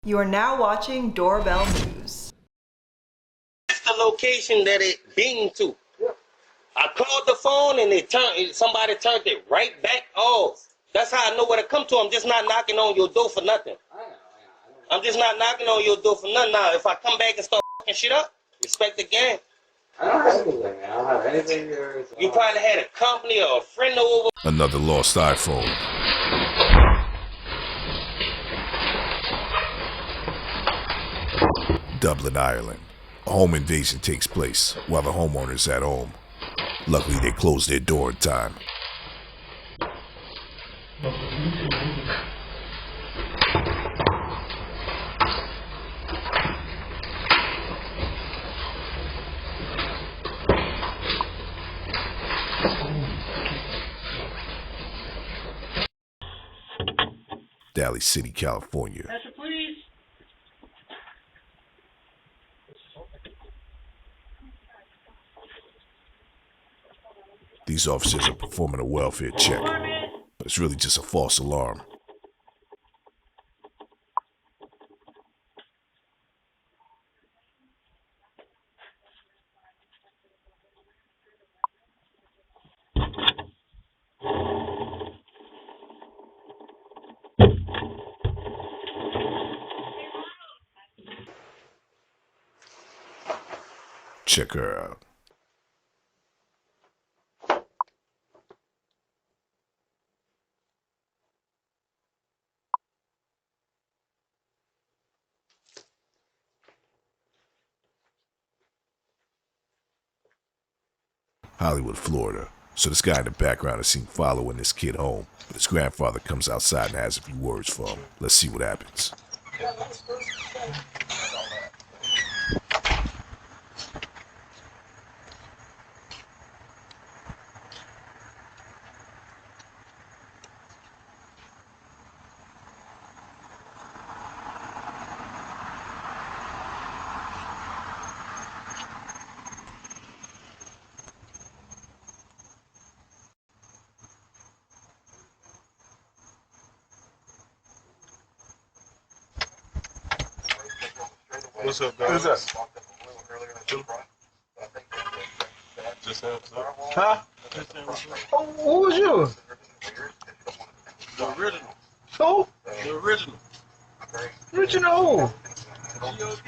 You are now watching Doorbell News. That's the location that it binged to. I called the phone and somebody turned it right back off. That's how I know where to come to. I'm just not knocking on your door for nothing. I'm just not knocking on your door for nothing. Now, if I come back and start fucking shit up, respect the game. I don't have anything, man. I don't have anything here. You probably had a company or a friend over. Another lost iPhone. Dublin, Ireland. A home invasion takes place while the homeowner's at home. Luckily, they closed their door in time. Daly City, California. These officers are performing a welfare check, but it's really just a false alarm. Check her out. Hollywood, Florida. So this guy in the background is seen following this kid home, but his grandfather comes outside and has a few words for him. Let's see what happens. What's up, guys? Who's that? Just have up. Huh? Who was you? The original. Who? The original. Original who? G.O.D.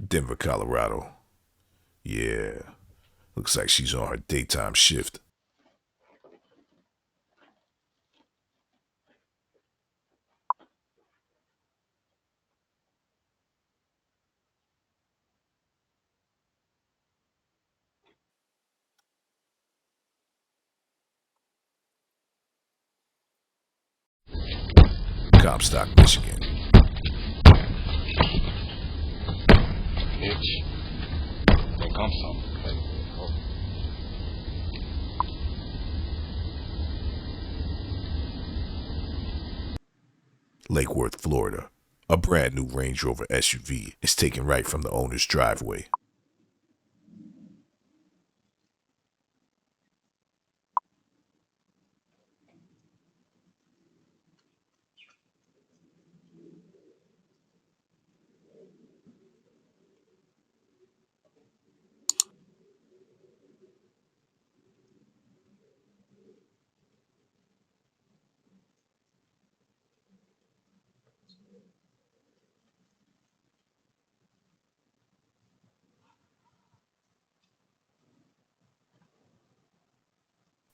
Denver, Colorado. Yeah, looks like she's on her daytime shift. Comstock, Michigan. Bitch. There comes some. Lake Worth, Florida. A brand new Range Rover SUV is taken right from the owner's driveway.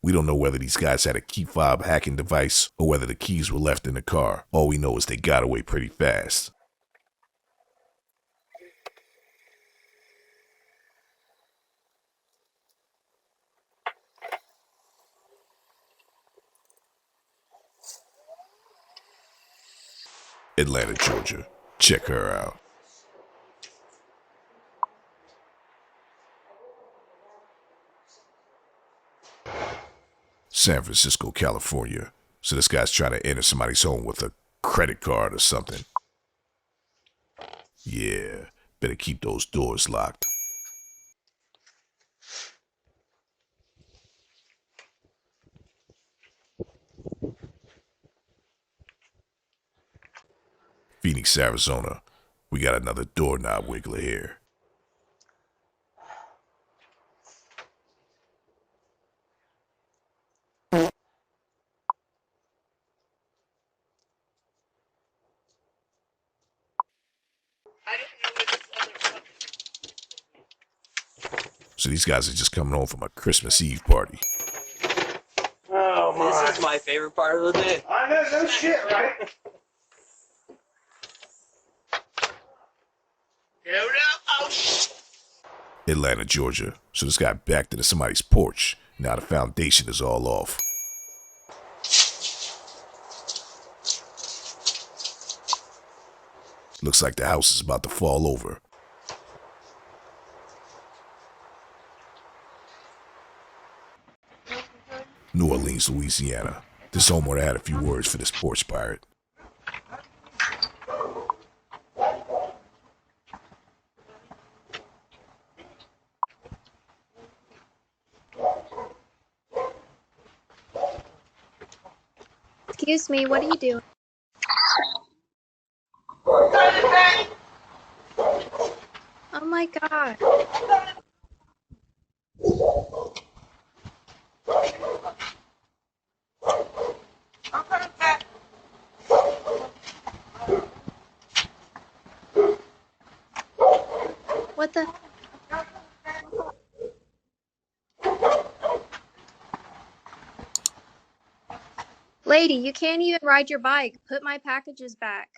We don't know whether these guys had a key fob hacking device or whether the keys were left in the car. All we know is they got away pretty fast. Atlanta, Georgia. Check her out. San Francisco, California. So this guy's trying to enter somebody's home with a credit card or something. Yeah, better keep those doors locked. Phoenix, Arizona. We got another doorknob wiggler here. So these guys are just coming home from a Christmas Eve party. Oh my. This is my favorite part of the day. I know, no shit, right? Atlanta, Georgia. So this guy backed into somebody's porch. Now the foundation is all off. Looks like the house is about to fall over. New Orleans, Louisiana. This homeowner had a few words for this porch pirate. Excuse me, what are you doing? Oh my god. What the? Lady, you can't even ride your bike. Put my packages back.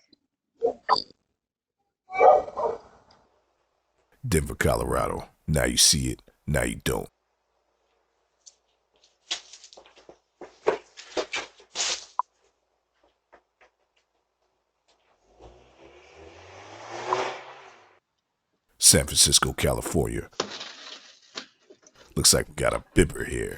Denver, Colorado. Now you see it, now you don't. San Francisco, California. Looks like we got a bibber here.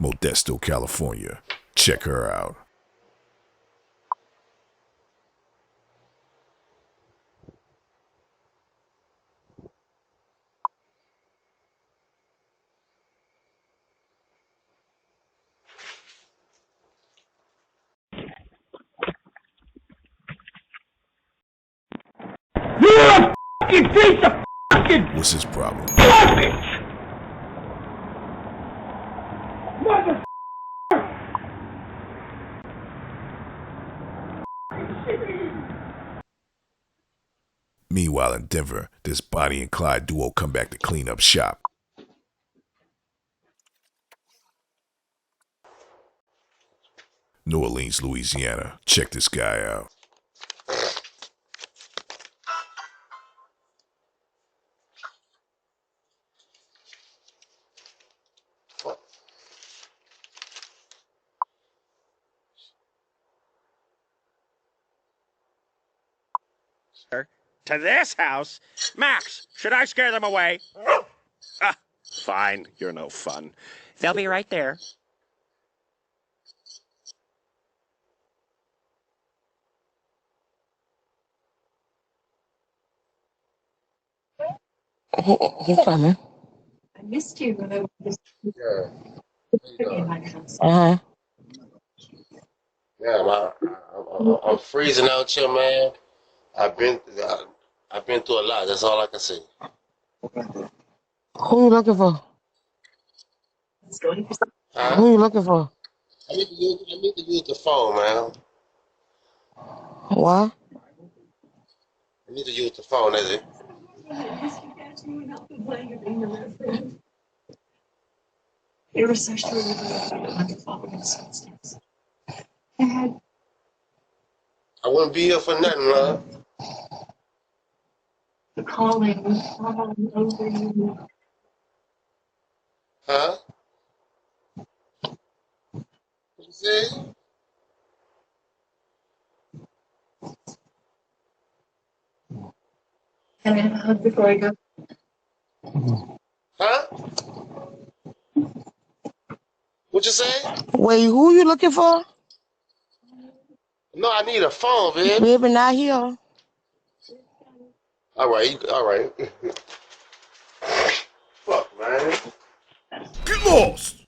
Modesto, California. Check her out. You're a fucking piece of fucking What's his problem? garbage! Mother. Meanwhile in Denver, this Bonnie and Clyde duo come back to clean up shop. New Orleans, Louisiana. Check this guy out. To this house? Max, should I scare them away? Ah, fine, you're no fun. They'll be right there. He's coming. I missed you when I was Yeah. in my house. Uh-huh. Yeah, I'm freezing out here, man. I've been through a lot. That's all I can say. Who you looking for? Huh? Who you looking for? I need to use the phone, man. Why? I need to use the phone, is it? They were so sure we were going to follow his footsteps. Dad, I wouldn't be here for nothing, love. the calling was all over you. Huh? What you say? Can I have a hug before I go? Huh? What you say? Wait, who you looking for? No, I need a phone, babe. Baby, not here. All right, all right. Fuck, man. Get lost!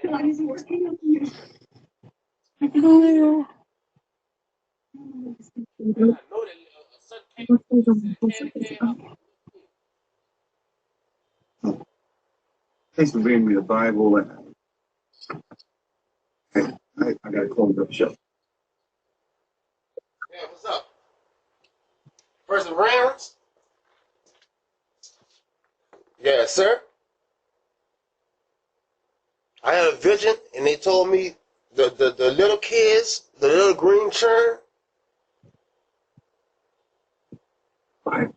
Why is it working on you? Thanks for bringing me the Bible. Hey, I gotta close up shop. Yeah, what's up? Perseverance? Yeah, sir. I had a vision, and they told me the little kids, the little green children. Bye.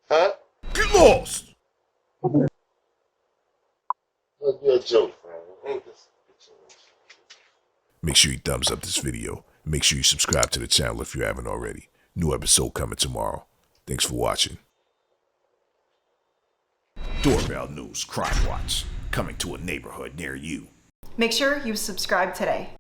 Huh? Get lost! That's a good joke, man. Ain't this? Make sure you thumbs up this video. Make sure you subscribe to the channel if you haven't already. New episode coming tomorrow. Thanks for watching. Doorbell News Crime Watch. Coming to a neighborhood near you. Make sure you subscribe today.